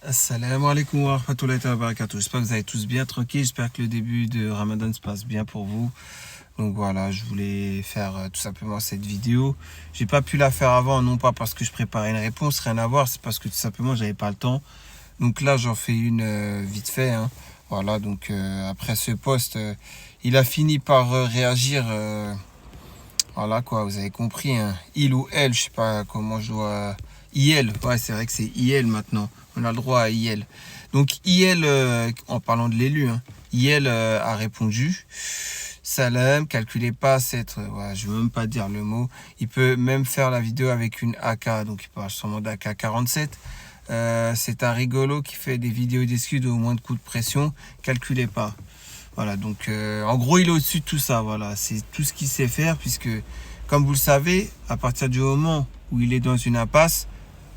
Assalamu alaikum wa rahmatullahi wa barakatuh. J'espère que vous allez tous bien tranquille. J'espère que le début de Ramadan se passe bien pour vous. Donc voilà, je voulais faire tout simplement cette vidéo. J'ai pas pu la faire avant, non pas parce que je préparais une réponse, rien à voir, c'est parce que tout simplement j'avais pas le temps. Donc là, j'en fais une vite fait, hein. Voilà, donc après ce post, il a fini par réagir. Voilà quoi, vous avez compris, hein. Il ou elle, je sais pas comment je dois. IL, ouais, c'est vrai que c'est IL maintenant. On a le droit à IL. Donc IL, en parlant de l'élu, hein, IL a répondu. Salam, calculez pas cette. Ouais, je veux même pas dire le mot. Il peut même faire la vidéo avec une AK, donc il parle sûrement d'AK 47. C'est un rigolo qui fait des vidéos d'excuses au moins de coups de pression. Calculez pas. Voilà, donc en gros, il est au-dessus de tout ça. Voilà, c'est tout ce qu'il sait faire, puisque, comme vous le savez, à partir du moment où il est dans une impasse,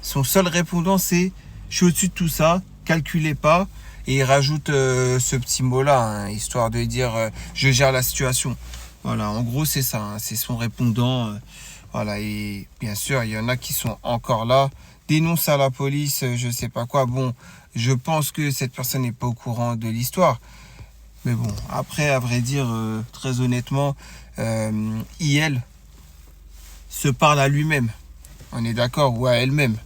son seul répondant, c'est je suis au-dessus de tout ça, calculez pas. Et il rajoute ce petit mot-là, hein, histoire de dire je gère la situation. Voilà, en gros, c'est ça, hein, c'est son répondant. Voilà, et bien sûr, il y en a qui sont encore là, dénoncent à la police, je sais pas quoi. Bon, je pense que cette personne n'est pas au courant de l'histoire. Mais bon, après, à vrai dire, très honnêtement, IL se parle à lui-même. On est d'accord, ou à elle-même.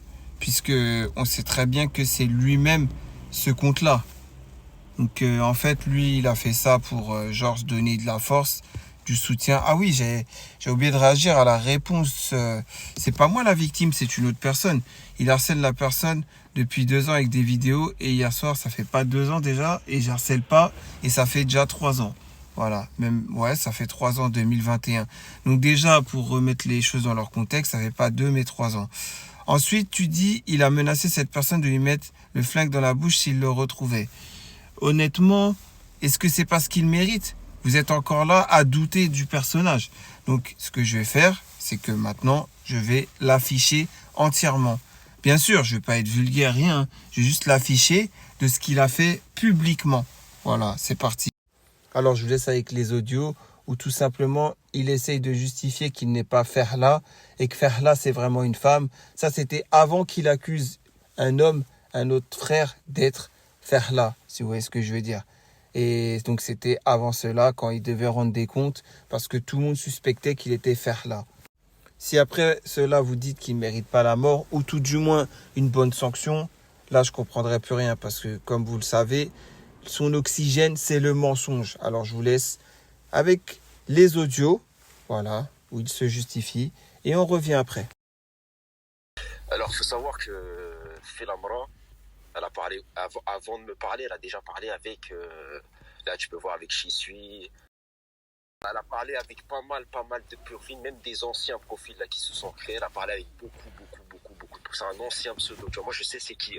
Puisque on sait très bien que c'est lui-même ce compte-là. Donc en fait, lui, il a fait ça pour genre se donner de la force, du soutien. Ah oui, j'ai oublié de réagir à la réponse. C'est pas moi la victime, c'est une autre personne. Il harcèle la personne depuis 2 ans avec des vidéos. Et hier soir, ça fait pas 2 ans déjà. Et j'harcèle pas. Et ça fait déjà 3 ans. Voilà, même ouais, ça fait 3 ans, 2021. Donc déjà, pour remettre les choses dans leur contexte, ça fait pas 2 mais 3 ans. Ensuite, tu dis, il a menacé cette personne de lui mettre le flingue dans la bouche s'il le retrouvait. Honnêtement, est-ce que c'est parce qu'il mérite? Vous êtes encore là à douter du personnage. Donc, ce que je vais faire, c'est que maintenant, je vais l'afficher entièrement. Bien sûr, je ne vais pas être vulgaire, rien, hein. Je vais juste l'afficher de ce qu'il a fait publiquement. Voilà, c'est parti. Alors, je vous laisse avec les audios où tout simplement, il essaye de justifier qu'il n'est pas Ferla et que Ferla, c'est vraiment une femme. Ça, c'était avant qu'il accuse un homme, un autre frère, d'être Ferla, si vous voyez ce que je veux dire. Et donc, c'était avant cela, quand il devait rendre des comptes, parce que tout le monde suspectait qu'il était Ferla. Si après cela, vous dites qu'il ne mérite pas la mort, ou tout du moins une bonne sanction, là, je ne comprendrai plus rien, parce que, comme vous le savez, son oxygène, c'est le mensonge. Alors, je vous laisse avec les audios, voilà, où il se justifie, et on revient après. Alors, il faut savoir que Filamra, elle a parlé, avant de me parler, elle a déjà parlé avec, là tu peux voir avec Shisui, elle a parlé avec pas mal de profils, même des anciens profils là qui se sont créés, elle a parlé avec beaucoup. C'est un ancien pseudo, tu vois, moi je sais c'est qui,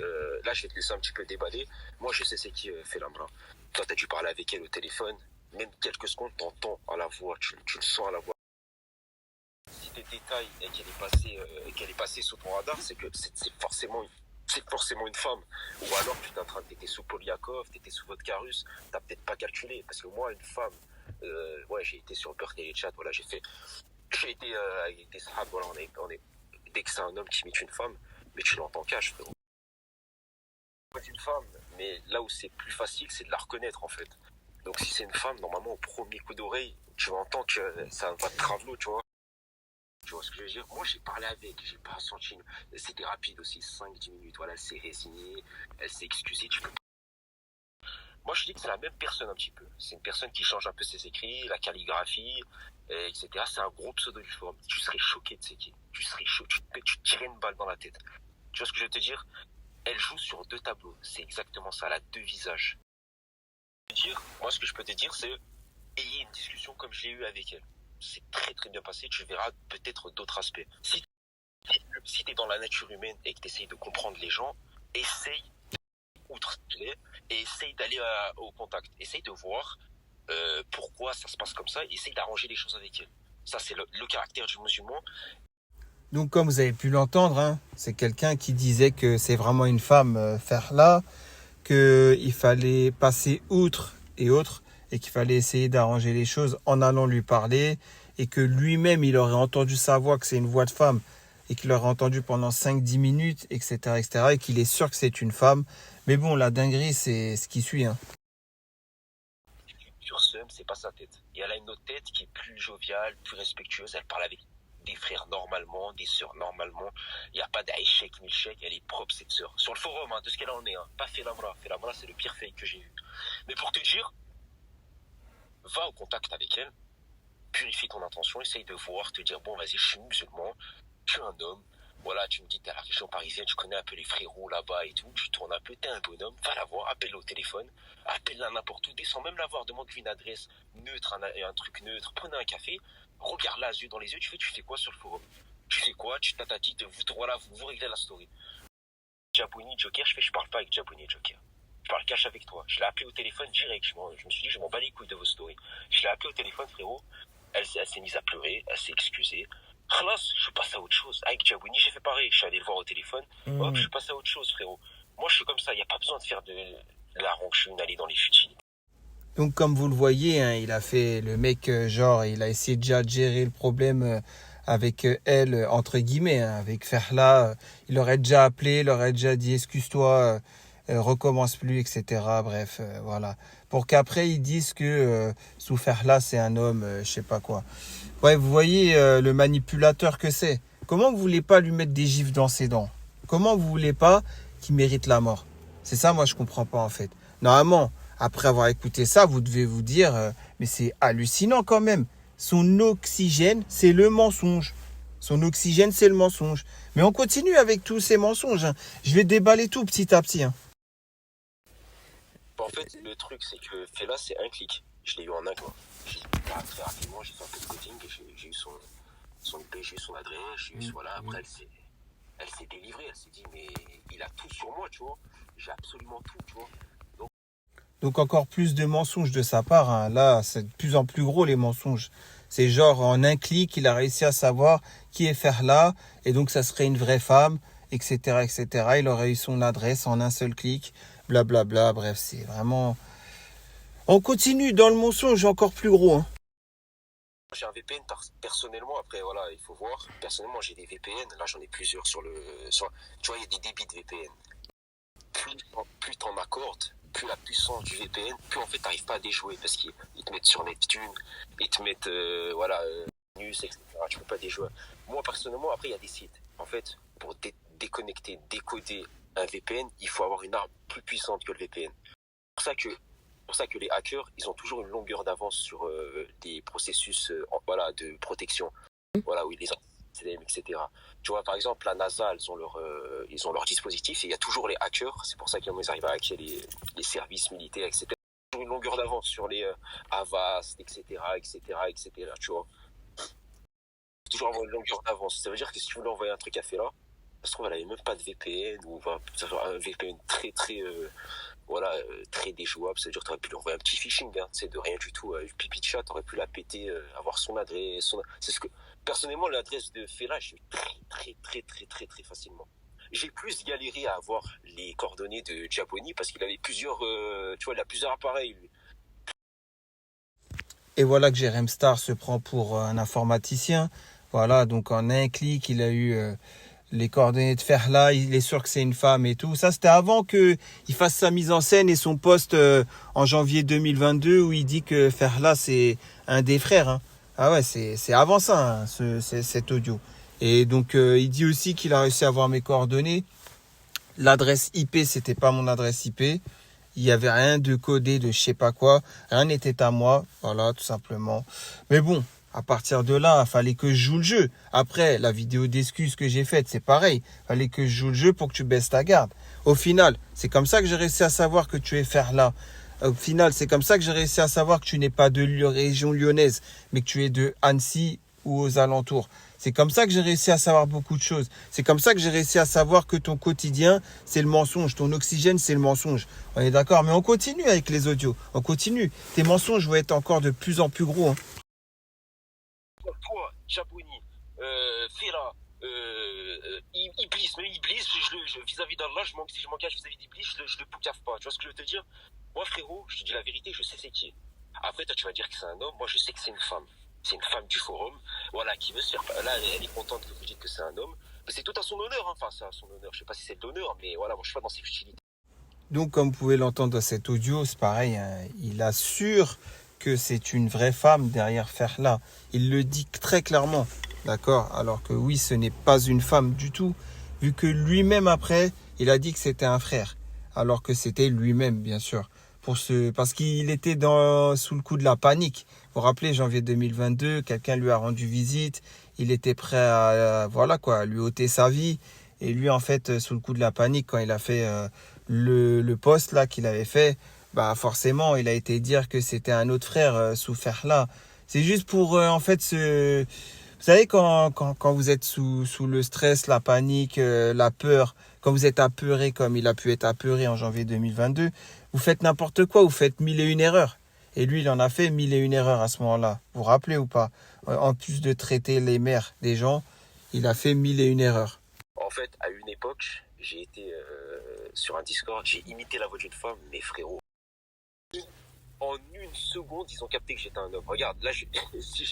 là je vais te laisser un petit peu déballer, moi je sais c'est qui Filamra. Toi t'as dû parler avec elle au téléphone, même quelques secondes, t'entends à la voix, tu le sens à la voix. Si des détails et qu'elle est passée sous ton radar, c'est que c'est forcément une femme. Ou alors t'étais sous Polyakov, t'étais sous votre Carus, t'as peut-être pas calculé. Parce que moi, une femme, ouais, j'ai été sur Beurre Téléchat, voilà, j'ai été avec des sahabs, voilà, dès que c'est un homme qui imite une femme, mais tu l'entends cash, frérot. C'est une femme, mais là où c'est plus facile, c'est de la reconnaître, en fait. Donc si c'est une femme, normalement, au premier coup d'oreille, tu entends que ça va te travelot, tu vois. Tu vois ce que je veux dire? Moi, j'ai parlé avec, j'ai pas senti. C'était rapide aussi, 5-10 minutes. Voilà, elle s'est résignée, elle s'est excusée. Moi, je dis que c'est la même personne un petit peu. C'est une personne qui change un peu ses écrits, la calligraphie, etc. C'est un gros pseudo-uniforme. Tu serais choqué de c'est qui. Tu serais choqué, tu te tirais une balle dans la tête. Tu vois ce que je veux te dire? Elle joue sur 2 tableaux. C'est exactement ça, elle a 2 visages. Moi, ce que je peux te dire, c'est ayez une discussion comme j'ai eu avec elle. C'est très bien passé, tu verras peut-être d'autres aspects. Si tu es dans la nature humaine et que tu essayes de comprendre les gens, essaye outre et essaye d'aller au contact. Essaye de voir pourquoi ça se passe comme ça et essaye d'arranger les choses avec elle. Ça, c'est le caractère du musulman. Donc, comme vous avez pu l'entendre, hein, c'est quelqu'un qui disait que c'est vraiment une femme Ferla, qu'il fallait passer outre et autres, et qu'il fallait essayer d'arranger les choses en allant lui parler, et que lui-même, il aurait entendu sa voix, que c'est une voix de femme, et qu'il l'aurait entendu pendant 5-10 minutes, etc., etc., et qu'il est sûr que c'est une femme. Mais bon, la dinguerie, c'est ce qui suit, hein. Sur Sum, c'est pas sa tête. Et elle a une autre tête qui est plus joviale, plus respectueuse. Elle parle avec des frères normalement, des sœurs normalement. Il n'y a pas d'Aïchek, Milchek. Elle est propre, cette sœur. Sur le forum, de ce qu'elle en est. Pas Felamra. Felamra, c'est le pire fake que j'ai eu. Mais pour te dire, va au contact avec elle. Purifie ton intention. Essaye de voir, te dire, bon, vas-y, je suis musulman. Je suis un homme. Voilà, tu me dis que t'es à la région parisienne, tu connais un peu les frérots là-bas et tout, tu tournes un peu, t'es un bonhomme, va la voir, appelle-la au téléphone, appelle-la n'importe où, descends même la voir, demande-lui une adresse neutre, un truc neutre, prenez un café, regarde-la yeux dans les yeux, tu fais quoi sur le forum? Tu fais quoi? Tu t'attaques, vous réglez la story. Jaboni, Joker, je parle pas avec Jaboni, Joker. Je parle cash avec toi. Je l'ai appelé au téléphone direct, je me suis dit, je m'en bats les couilles de vos stories. Je l'ai appelé au téléphone, frérot, elle s'est mise à pleurer, elle s'est excusée. Khalas, je passe à autre chose. Avec Jabouni, j'ai fait pareil. Je suis allé le voir au téléphone. Hop, je passe à autre chose, frérot. Moi, je suis comme ça. Il n'y a pas besoin de faire de la rancune, d'aller dans les futilités. Donc, comme vous le voyez, hein, il a fait le mec, genre, il a essayé déjà de gérer le problème avec elle, entre guillemets, hein, avec Ferla. Il aurait déjà appelé, il aurait déjà dit excuse-toi, recommence plus, etc. Bref, voilà. Pour qu'après, ils disent que sous Ferla, c'est un homme, je sais pas quoi. Ouais, vous voyez le manipulateur que c'est. Comment vous voulez pas lui mettre des gifles dans ses dents? Comment vous voulez pas qu'il mérite la mort? C'est ça, moi, je comprends pas, en fait. Normalement, après avoir écouté ça, vous devez vous dire, mais c'est hallucinant quand même. Son oxygène, c'est le mensonge. Son oxygène, c'est le mensonge. Mais on continue avec tous ces mensonges, hein. Je vais déballer tout petit à petit, hein. En fait, le truc, c'est que Fela, c'est un clic. Je l'ai eu en un clic. Très rapidement, j'ai fait un peu de coding, j'ai eu son IP, j'ai eu son adresse, voilà, après elle s'est délivrée, elle s'est dit, mais il a tout sur moi, tu vois. J'ai absolument tout, tu vois. Donc encore plus de mensonges de sa part, hein. Là, c'est de plus en plus gros les mensonges. C'est genre en un clic, il a réussi à savoir qui est Ferla, et donc ça serait une vraie femme, etc., etc. Il aurait eu son adresse en un seul clic, blablabla. Bref, c'est vraiment... On continue dans le mensonge encore plus gros, hein. J'ai un VPN personnellement, après voilà, il faut voir. Personnellement, j'ai des VPN, là j'en ai plusieurs sur tu vois, il y a des débits de VPN. Plus t'en accordes, plus la puissance du VPN, plus en fait t'arrives pas à déjouer parce qu'ils te mettent sur Neptune, ils te mettent Nus, etc. Tu peux pas déjouer. Moi personnellement, après il y a des sites. En fait, pour déconnecter, décoder un VPN, il faut avoir une arme plus puissante que le VPN. C'est pour ça que les hackers, ils ont toujours une longueur d'avance sur des processus de protection. Voilà, oui, les systèmes, etc. Tu vois, par exemple, la NASA, ils ont leur dispositif et il y a toujours les hackers. C'est pour ça qu'ils arrivent à hacker les services militaires, etc. Ils ont une longueur d'avance sur les Avast, etc., etc., etc., tu vois. Toujours avoir une longueur d'avance. Ça veut dire que si tu voulais envoyer un truc à Fela, ça se trouve, elle avait même pas de VPN ou un VPN très, très... très déjouable, c'est-à-dire que tu aurais pu lui envoyer un petit phishing, hein, c'est de rien du tout, pipi de chat, tu aurais pu la péter, avoir son adresse, c'est ce que, personnellement, l'adresse de Fela, j'ai eu très facilement. J'ai plus galéré à avoir les coordonnées de Jaboni parce qu'il avait plusieurs, tu vois, il a plusieurs appareils, lui. Et voilà que Jérém Star se prend pour un informaticien. Voilà, donc en un clic, il a eu... les coordonnées de Ferla, il est sûr que c'est une femme et tout. Ça, c'était avant qu'il fasse sa mise en scène et son post en janvier 2022 où il dit que Ferla, c'est un des frères, hein. Ah ouais, c'est avant ça, hein, cet audio. Et donc, il dit aussi qu'il a réussi à avoir mes coordonnées. L'adresse IP, c'était pas mon adresse IP. Il y avait rien de codé de je sais pas quoi. Rien n'était à moi. Voilà, tout simplement. Mais bon, à partir de là, il fallait que je joue le jeu. Après, la vidéo d'excuses que j'ai faite, c'est pareil. Il fallait que je joue le jeu pour que tu baisses ta garde. Au final, c'est comme ça que j'ai réussi à savoir que tu es Ferla. Au final, c'est comme ça que j'ai réussi à savoir que tu n'es pas de région lyonnaise, mais que tu es de Annecy ou aux alentours. C'est comme ça que j'ai réussi à savoir beaucoup de choses. C'est comme ça que j'ai réussi à savoir que ton quotidien, c'est le mensonge. Ton oxygène, c'est le mensonge. On est d'accord, mais on continue avec les audios. On continue. Tes mensonges vont être encore de plus en plus gros, hein. Toi, Jaboni, Fela, Iblis, même Iblis, vis-à-vis d'Allah, si je m'engage vis-à-vis d'Iblis, je le poucave pas. Tu vois ce que je veux te dire? Moi, frérot, je te dis la vérité, je sais c'est qui. Après, toi, tu vas dire que c'est un homme. Moi, je sais que c'est une femme. C'est une femme du forum, voilà, qui veut se faire... Là, elle est contente que vous dites que c'est un homme. C'est tout à son honneur, hein. Enfin, c'est à son honneur. Je sais pas si c'est de l'honneur, mais voilà, moi, je suis pas dans ces futilités. Donc, comme vous pouvez l'entendre dans cet audio, c'est pareil, hein, il assure que c'est une vraie femme derrière Ferla. Il le dit très clairement, d'accord? Alors que oui, ce n'est pas une femme du tout, vu que lui-même après, il a dit que c'était un frère, alors que c'était lui-même, bien sûr. Parce qu'il était sous le coup de la panique. Vous vous rappelez, janvier 2022, quelqu'un lui a rendu visite, il était prêt voilà quoi, à lui ôter sa vie. Et lui, en fait, sous le coup de la panique, quand il a fait le post là qu'il avait fait, bah forcément, il a été dire que c'était un autre frère sous Ferla. C'est juste pour, en fait, vous savez, quand vous êtes sous le stress, la panique, la peur, quand vous êtes apeuré comme il a pu être apeuré en janvier 2022, vous faites n'importe quoi, vous faites mille et une erreurs. Et lui, il en a fait mille et une erreurs à ce moment-là. Vous vous rappelez ou pas? En plus de traiter les mères des gens, il a fait mille et une erreurs. En fait, à une époque, j'ai été sur un Discord, j'ai imité la voix d'une femme, mais frérot, en une seconde, ils ont capté que j'étais un homme. Regarde, là, j'ai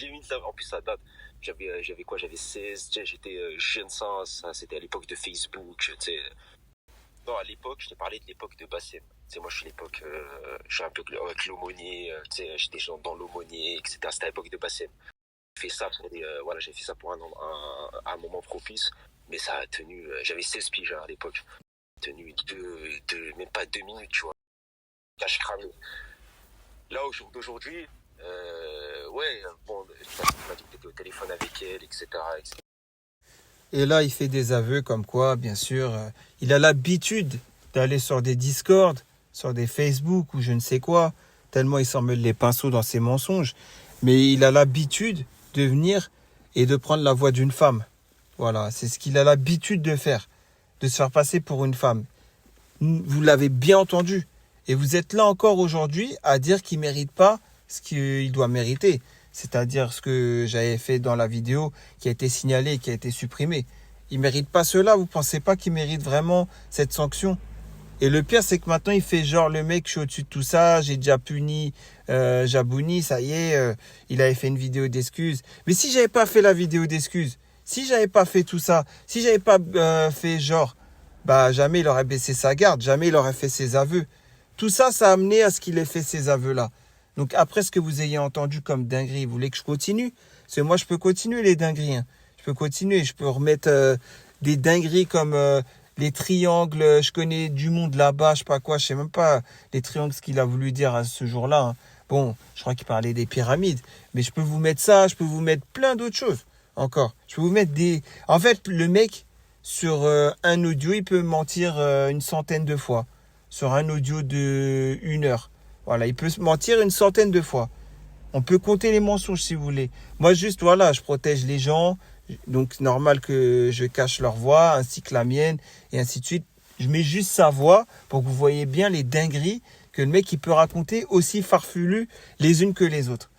mis ça, en plus ça date. J'avais quoi? J'avais 16, j'étais jeune, ça c'était à l'époque de Facebook, tu sais. Non, à l'époque, je te parlais de l'époque de Bassem. Tu sais, moi, je suis l'époque, je suis un peu avec l'aumônier, tu sais, j'étais dans l'aumônier, etc. C'était à l'époque de Bassem. J'ai fait ça pour voilà, j'ai fait ça pour un moment propice, mais ça a tenu, j'avais 16 piges à l'époque. Tenu même pas 2 minutes, tu vois. Là, je cramé. Là, au jour d'aujourd'hui, ouais, bon, tu m'as dit que t'étais au téléphone avec elle, etc., etc. Et là, il fait des aveux comme quoi, bien sûr, il a l'habitude d'aller sur des Discord, sur des Facebook ou je ne sais quoi, tellement il s'en mêle les pinceaux dans ses mensonges. Mais il a l'habitude de venir et de prendre la voix d'une femme. Voilà, c'est ce qu'il a l'habitude de faire, de se faire passer pour une femme. Vous l'avez bien entendu. Et vous êtes là encore aujourd'hui à dire qu'il ne mérite pas ce qu'il doit mériter. C'est-à-dire ce que j'avais fait dans la vidéo qui a été signalée et qui a été supprimée. Il ne mérite pas cela. Vous ne pensez pas qu'il mérite vraiment cette sanction? Et le pire, c'est que maintenant, il fait genre le mec, je suis au-dessus de tout ça, j'ai déjà puni Jabouni, ça y est, il avait fait une vidéo d'excuses. Mais si j'avais pas fait la vidéo d'excuses, si j'avais pas fait tout ça, si j'avais pas fait genre, bah jamais il aurait baissé sa garde, jamais il aurait fait ses aveux. Tout ça, ça a amené à ce qu'il ait fait ces aveux-là. Donc après ce que vous ayez entendu comme dinguerie, vous voulez que je continue? Parce que moi, je peux continuer les dingueries. Hein. Je peux continuer, je peux remettre des dingueries comme les triangles. Je connais du monde là-bas, je sais pas quoi, je sais même pas les triangles, ce qu'il a voulu dire à ce jour-là. Hein. Bon, je crois qu'il parlait des pyramides. Mais je peux vous mettre ça, je peux vous mettre plein d'autres choses encore. Je peux vous mettre des... En fait, le mec, sur un audio, il peut mentir une centaine de fois. Sur un audio de 1 heure. Voilà, il peut se mentir une centaine de fois. On peut compter les mensonges si vous voulez. Moi, juste, voilà, je protège les gens. Donc, normal que je cache leur voix, ainsi que la mienne, et ainsi de suite. Je mets juste sa voix pour que vous voyez bien les dingueries que le mec il peut raconter, aussi farfelues les unes que les autres.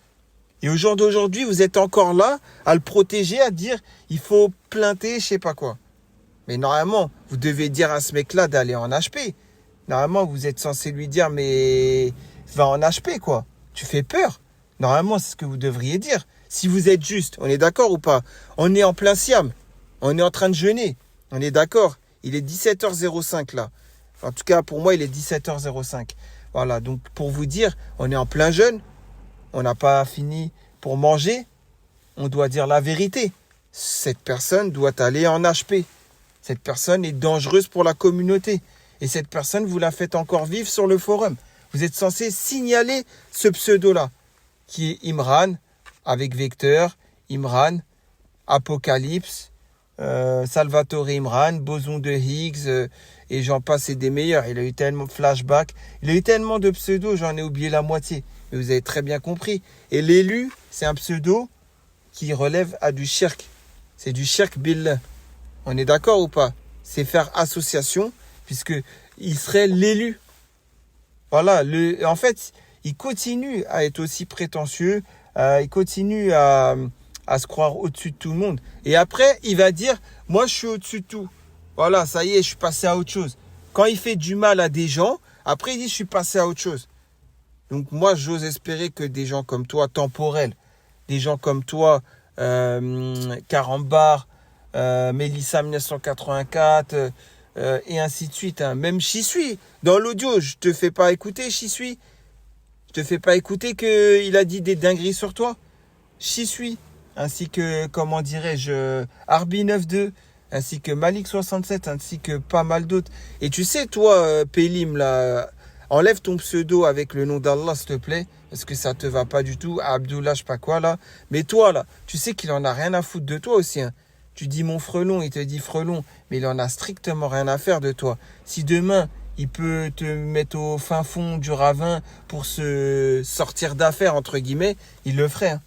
Et au jour d'aujourd'hui, vous êtes encore là à le protéger, à dire il faut plainter, je sais pas quoi. Mais normalement, vous devez dire à ce mec-là d'aller en HP. Normalement, vous êtes censé lui dire, mais va en HP, quoi. Tu fais peur. Normalement, c'est ce que vous devriez dire. Si vous êtes juste, on est d'accord ou pas? On est en plein Siam. On est en train de jeûner. On est d'accord? Il est 17h05 là. En tout cas, pour moi, il est 17h05. Voilà, donc pour vous dire, on est en plein jeûne. On n'a pas fini pour manger. On doit dire la vérité. Cette personne doit aller en HP. Cette personne est dangereuse pour la communauté. Et cette personne, vous la faites encore vivre sur le forum. Vous êtes censé signaler ce pseudo-là, qui est Imran, avec Vecteur, Imran, Apocalypse, Salvatore Imran, Boson de Higgs, et j'en passe, et des meilleurs. Il a eu tellement de flashbacks, il a eu tellement de pseudos, j'en ai oublié la moitié. Mais vous avez très bien compris. Et l'élu, c'est un pseudo qui relève à du shirk. C'est du shirk billah. On est d'accord ou pas? C'est faire association, puisque il serait l'élu. Voilà, en fait, il continue à être aussi prétentieux, il continue à se croire au-dessus de tout le monde. Et après, il va dire, moi, je suis au-dessus de tout. Voilà, ça y est, je suis passé à autre chose. Quand il fait du mal à des gens, après, il dit, je suis passé à autre chose. Donc, moi, j'ose espérer que des gens comme toi, temporels, des gens comme toi, Carambar, Mélissa 1984, et ainsi de suite. Hein. Même Shisui, dans l'audio, je te fais pas écouter Shisui. Je te fais pas écouter qu'il a dit des dingueries sur toi. Shisui, ainsi que, comment dirais-je, Arbi 92, ainsi que Malik 67, ainsi que pas mal d'autres. Et tu sais, toi, Pélim, là, enlève ton pseudo avec le nom d'Allah, s'il te plaît, parce que ça te va pas du tout. Abdullah, je sais pas quoi, là. Mais toi, là, tu sais qu'il en a rien à foutre de toi aussi, hein. Tu dis mon frelon, il te dit frelon, mais il en a strictement rien à faire de toi. Si demain, il peut te mettre au fin fond du ravin pour se sortir d'affaires, entre guillemets, il le ferait, hein.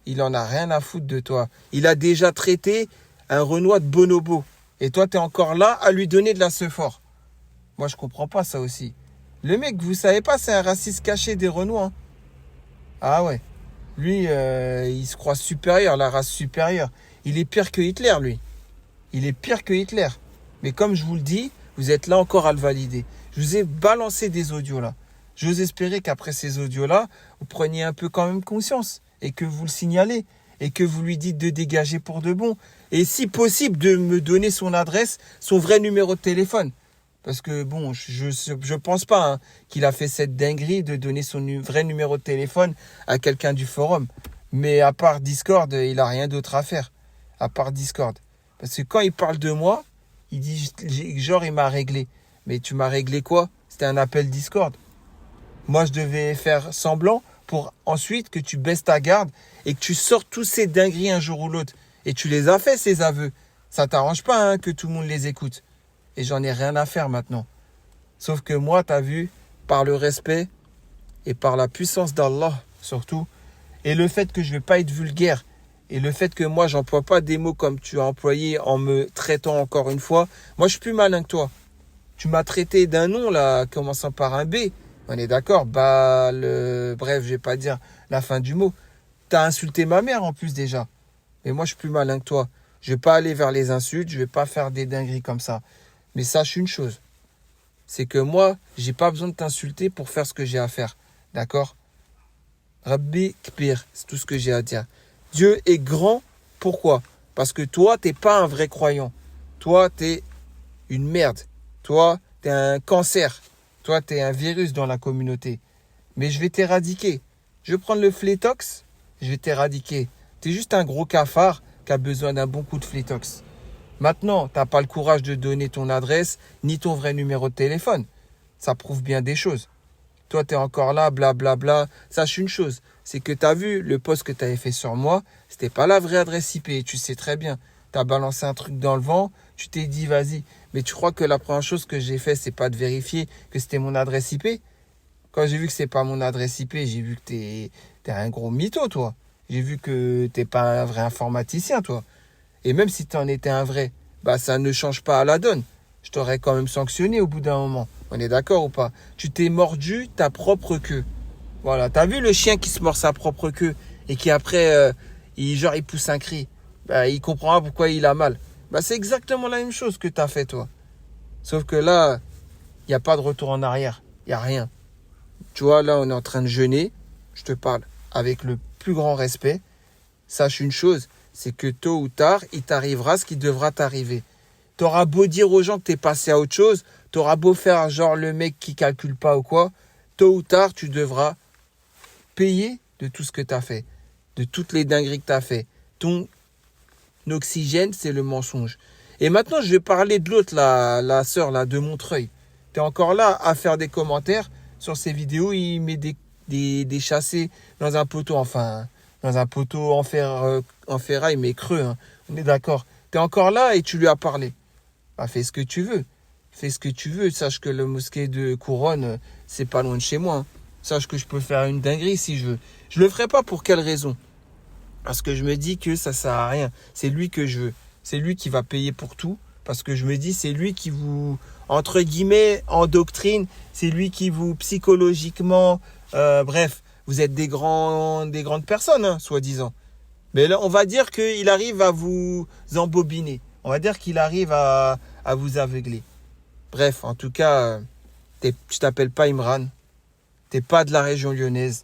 Il en a rien à foutre de toi. Il a déjà traité un Renoir de bonobo. Et toi, tu es encore là à lui donner de la sephore. Moi, je comprends pas ça aussi. Le mec, vous savez pas, c'est un raciste caché des Renois, hein. Ah ouais. Lui, il se croit supérieur, la race supérieure. Il est pire que Hitler, lui. Il est pire que Hitler. Mais comme je vous le dis, vous êtes là encore à le valider. Je vous ai balancé des audios là. J'ose espérer qu'après ces audios-là, vous preniez un peu quand même conscience et que vous le signalez et que vous lui dites de dégager pour de bon. Et si possible, de me donner son adresse, son vrai numéro de téléphone. Parce que bon, je pense pas, hein, qu'il a fait cette dinguerie de donner son vrai numéro de téléphone à quelqu'un du forum. Mais à part Discord, il a rien d'autre à faire. À part Discord. Parce que quand il parle de moi, il dit genre il m'a réglé. Mais tu m'as réglé quoi? C'était un appel Discord. Moi, je devais faire semblant pour ensuite que tu baisses ta garde et que tu sortes tous ces dingueries un jour ou l'autre. Et tu les as fait, ces aveux. Ça t'arrange pas, hein, que tout le monde les écoute. Et j'en ai rien à faire maintenant. Sauf que moi, t'as vu, par le respect et par la puissance d'Allah, surtout, et le fait que je vais pas être vulgaire, et le fait que moi, j'emploie pas des mots comme tu as employé en me traitant encore une fois, moi, je suis plus malin que toi. Tu m'as traité d'un nom, là, commençant par un B. On est d'accord, bref, je vais pas dire la fin du mot. T'as insulté ma mère en plus déjà. Mais moi, je suis plus malin que toi. Je vais pas aller vers les insultes, je vais pas faire des dingueries comme ça. Mais sache une chose, c'est que moi, j'ai pas besoin de t'insulter pour faire ce que j'ai à faire. D'accord? Rabbi Kbir, c'est tout ce que j'ai à dire. Dieu est grand, pourquoi? Parce que toi, t'es pas un vrai croyant. Toi, t'es une merde. Toi, t'es un cancer. Toi, t'es un virus dans la communauté. Mais je vais t'éradiquer. Je vais prendre le Flétox, je vais t'éradiquer. T'es juste un gros cafard qui a besoin d'un bon coup de Flétox. Maintenant, t'as pas le courage de donner ton adresse ni ton vrai numéro de téléphone. Ça prouve bien des choses. Toi, t'es encore là, blablabla. Sache une chose, c'est que t'as vu le post que t'avais fait sur moi, c'était pas la vraie adresse IP. Tu sais très bien. T'as balancé un truc dans le vent, tu t'es dit vas-y. Mais tu crois que la première chose que j'ai fait, c'est pas de vérifier que c'était mon adresse IP? Quand j'ai vu que c'est pas mon adresse IP, j'ai vu que t'es un gros mytho, toi. J'ai vu que t'es pas un vrai informaticien, toi. Et même si t'en étais un vrai, bah ça ne change pas à la donne. Je t'aurais quand même sanctionné au bout d'un moment. On est d'accord ou pas? Tu t'es mordu ta propre queue. Voilà, t'as vu le chien qui se mord sa propre queue et qui après, il pousse un cri. Bah, il comprendra pourquoi il a mal. Bah, c'est exactement la même chose que t'as fait, toi. Sauf que là, il n'y a pas de retour en arrière. Il n'y a rien. Tu vois, là, on est en train de jeûner. Je te parle avec le plus grand respect. Sache une chose, c'est que tôt ou tard, il t'arrivera ce qui devra t'arriver. T'auras beau dire aux gens que t'es passé à autre chose, t'auras beau faire genre le mec qui calcule pas ou quoi, tôt ou tard, tu devras payer de tout ce que t'as fait, de toutes les dingueries que t'as fait. Ton oxygène, c'est le mensonge. Et maintenant, je vais parler de l'autre, la sœur là, de Montreuil. T'es encore là à faire des commentaires sur ces vidéos, il met des chassés dans un poteau, enfin, dans un poteau en ferraille, mais creux, hein. On est d'accord. T'es encore là et tu lui as parlé. Bah, fais ce que tu veux. Fais ce que tu veux. Sache que le mosquée de Couronne, c'est pas loin de chez moi, hein. Sache que je peux faire une dinguerie si je veux. Je le ferai pas pour quelle raison? Parce que je me dis que ça sert à rien. C'est lui que je veux. C'est lui qui va payer pour tout. Parce que je me dis, c'est lui qui vous, entre guillemets, endoctrine. C'est lui qui vous, psychologiquement, bref, vous êtes des grandes personnes, hein, soi-disant. Mais là, on va dire qu'il arrive à vous embobiner. On va dire qu'il arrive à vous aveugler. Bref, en tout cas, tu t'appelles pas Imran. T'es pas de la région lyonnaise.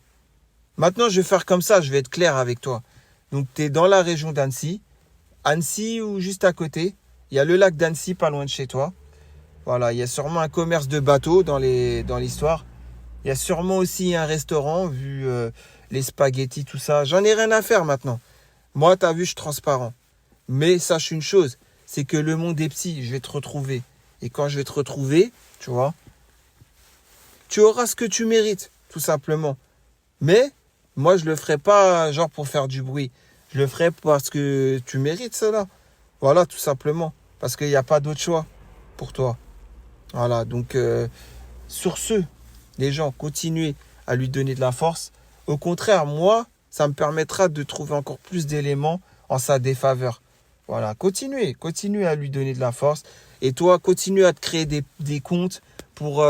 Maintenant, je vais faire comme ça, je vais être clair avec toi. Donc, tu es dans la région d'Annecy. Annecy ou juste à côté. Il y a le lac d'Annecy pas loin de chez toi. Voilà, il y a sûrement un commerce de bateaux dans l'histoire. Il y a sûrement aussi un restaurant, vu les spaghettis, tout ça. J'en ai rien à faire maintenant. Moi, t'as vu, je suis transparent. Mais sache une chose, c'est que le monde est petit, je vais te retrouver. Et quand je vais te retrouver, tu vois, tu auras ce que tu mérites, tout simplement. Mais moi, je le ferai pas genre pour faire du bruit. Je le ferai parce que tu mérites cela. Voilà, tout simplement. Parce qu'il n'y a pas d'autre choix pour toi. Voilà, donc sur ce, les gens, continuez à lui donner de la force. Au contraire, moi, ça me permettra de trouver encore plus d'éléments en sa défaveur. Voilà, continuez à lui donner de la force. Et toi, continue à te créer des comptes pour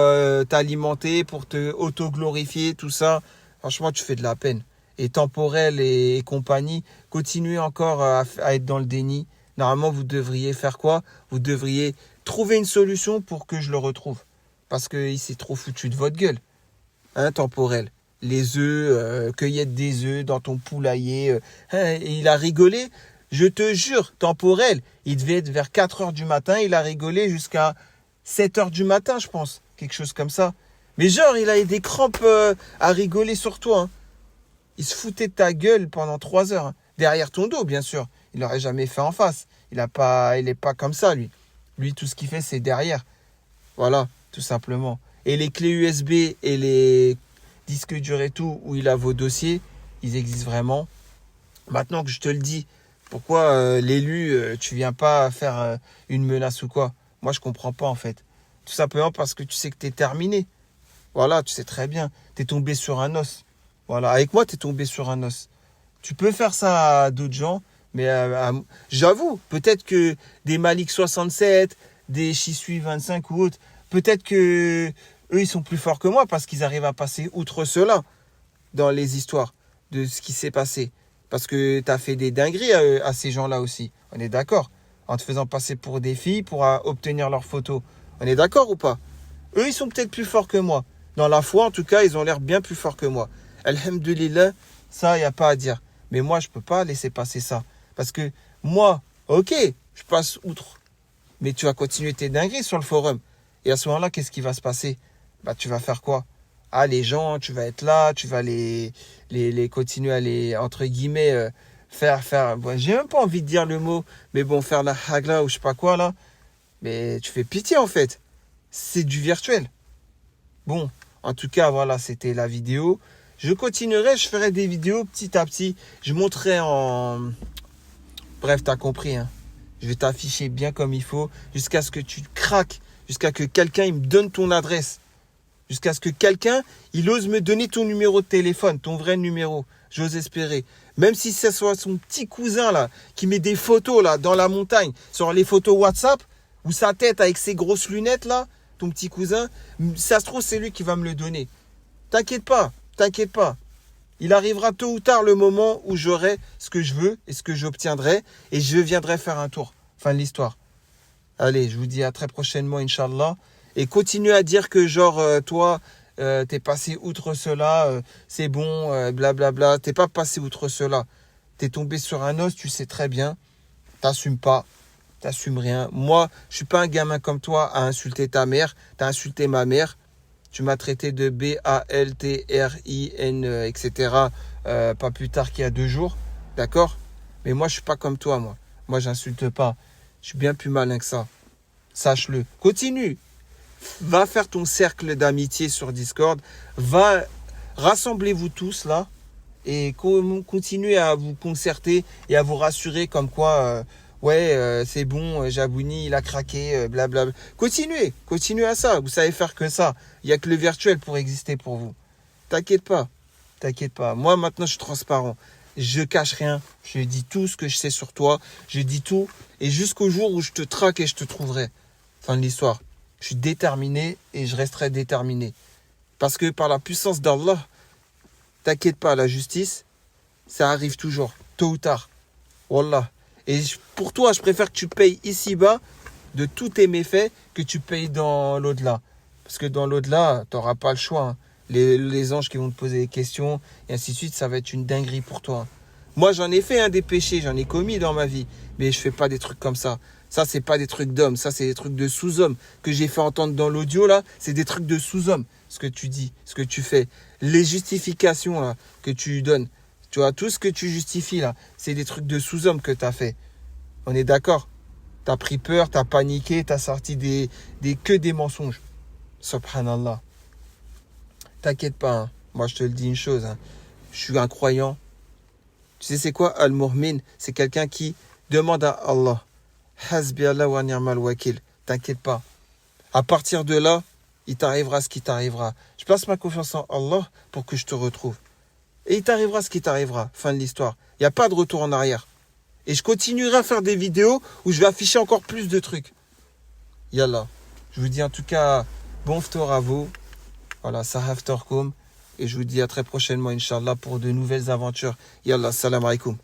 t'alimenter, pour te auto-glorifier, tout ça. Franchement, tu fais de la peine. Et Temporel et compagnie, continuez encore à être dans le déni. Normalement, vous devriez faire quoi? Vous devriez trouver une solution pour que je le retrouve. Parce qu'il s'est trop foutu de votre gueule. Hein, Temporel. Les œufs, cueillette des œufs dans ton poulailler. Et il a rigolé. Je te jure, Temporel, il devait être vers 4 heures du matin. Il a rigolé jusqu'à 7 heures du matin, je pense. Quelque chose comme ça. Mais genre, il a eu des crampes à rigoler sur toi. Hein. Il se foutait de ta gueule pendant 3 heures. Hein. Derrière ton dos, bien sûr. Il n'aurait jamais fait en face. Il est pas comme ça, lui. Lui, tout ce qu'il fait, c'est derrière. Voilà, tout simplement. Et les clés USB et les disques durs et tout, où il a vos dossiers, ils existent vraiment. Maintenant que je te le dis, pourquoi l'élu, tu viens pas faire une menace ou quoi? Moi, je comprends pas, en fait. Tout simplement parce que tu sais que tu es terminé. Voilà, tu sais très bien. Tu es tombé sur un os. Voilà, avec moi, tu es tombé sur un os. Tu peux faire ça à d'autres gens, mais j'avoue, peut-être que des Malik 67, des Chisui 25 ou autres, peut-être que eux, ils sont plus forts que moi parce qu'ils arrivent à passer outre cela dans les histoires de ce qui s'est passé. Parce que tu as fait des dingueries à ces gens-là aussi. On est d'accord? En te faisant passer pour des filles pour obtenir leurs photos. On est d'accord ou pas? Eux, ils sont peut-être plus forts que moi. Dans la foi, en tout cas, ils ont l'air bien plus forts que moi. Alhamdulillah, ça, il n'y a pas à dire. Mais moi, je ne peux pas laisser passer ça. Parce que moi, ok, je passe outre. Mais tu vas continuer tes dingueries sur le forum. Et à ce moment-là, qu'est-ce qui va se passer? Bah, tu vas faire quoi? Ah, les gens, tu vas être là, tu vas les continuer à les, entre guillemets, faire. Bon, j'ai même pas envie de dire le mot, mais bon, faire la hagla ou je sais pas quoi, là. Mais tu fais pitié, en fait. C'est du virtuel. Bon, en tout cas, voilà, c'était la vidéo. Je continuerai, je ferai des vidéos petit à petit. Je montrerai en... Bref, t'as compris, hein. Je vais t'afficher bien comme il faut, jusqu'à ce que tu craques, jusqu'à ce que quelqu'un il me donne ton adresse. Jusqu'à ce que quelqu'un, il ose me donner ton numéro de téléphone, ton vrai numéro. J'ose espérer. Même si ce soit son petit cousin, là, qui met des photos, là, dans la montagne, sur les photos WhatsApp, ou sa tête avec ses grosses lunettes, là, ton petit cousin, ça se trouve, c'est lui qui va me le donner. T'inquiète pas. Il arrivera tôt ou tard le moment où j'aurai ce que je veux et ce que j'obtiendrai et je viendrai faire un tour. Fin de l'histoire. Allez, je vous dis à très prochainement, Inch'Allah. Et continue à dire que genre, toi, t'es passé outre cela, c'est bon, blablabla. T'es pas passé outre cela. T'es tombé sur un os, tu sais très bien. T'assumes pas. T'assumes rien. Moi, je suis pas un gamin comme toi à insulter ta mère. T'as insulté ma mère. Tu m'as traité de BALTRIN, etc. Pas plus tard qu'il y a 2 jours. D'accord? Mais moi, je suis pas comme toi, moi. Moi, j'insulte pas. Je suis bien plus malin que ça. Sache-le. Continue. Va faire ton cercle d'amitié sur Discord. Rassemblez-vous tous là. Et continuez à vous concerter et à vous rassurer comme quoi... c'est bon, Jabouni, il a craqué, blablabla. Continuez à ça. Vous savez faire que ça. Il n'y a que le virtuel pour exister pour vous. T'inquiète pas. Moi, maintenant, je suis transparent. Je cache rien. Je dis tout ce que je sais sur toi. Je dis tout. Et jusqu'au jour où je te traque et je te trouverai. Fin de l'histoire. Je suis déterminé et je resterai déterminé. Parce que par la puissance d'Allah, t'inquiète pas, la justice, ça arrive toujours, tôt ou tard. Wallah. Et pour toi, je préfère que tu payes ici-bas de tous tes méfaits que tu payes dans l'au-delà. Parce que dans l'au-delà, tu n'auras pas le choix. Hein. Les anges qui vont te poser des questions, et ainsi de suite, ça va être une dinguerie pour toi. Moi, j'en ai fait des péchés, j'en ai commis dans ma vie. Mais je fais pas des trucs comme ça. Ça, c'est pas des trucs d'homme. Ça, c'est des trucs de sous-homme que j'ai fait entendre dans l'audio, là. C'est des trucs de sous-homme, ce que tu dis, ce que tu fais. Les justifications, là, que tu donnes. Tu vois, tout ce que tu justifies, là, c'est des trucs de sous-homme que tu as fait. On est d'accord? T'as pris peur, t'as paniqué, t'as sorti que des mensonges. Subhanallah. T'inquiète pas, hein. Moi, je te le dis une chose, hein. Je suis un croyant. Tu sais, c'est quoi Al-Mu'min? C'est quelqu'un qui demande à Allah. Hasbi Allah wa ni'mal wakil. T'inquiète pas. À partir de là, il t'arrivera ce qui t'arrivera. Je place ma confiance en Allah pour que je te retrouve. Et il t'arrivera ce qui t'arrivera. Fin de l'histoire. Il n'y a pas de retour en arrière. Et je continuerai à faire des vidéos où je vais afficher encore plus de trucs. Yallah. Je vous dis en tout cas, bon ftour à vous. Voilà, sahaf torkoum. Et je vous dis à très prochainement, Inch'Allah, pour de nouvelles aventures. Yallah, salam alaikum.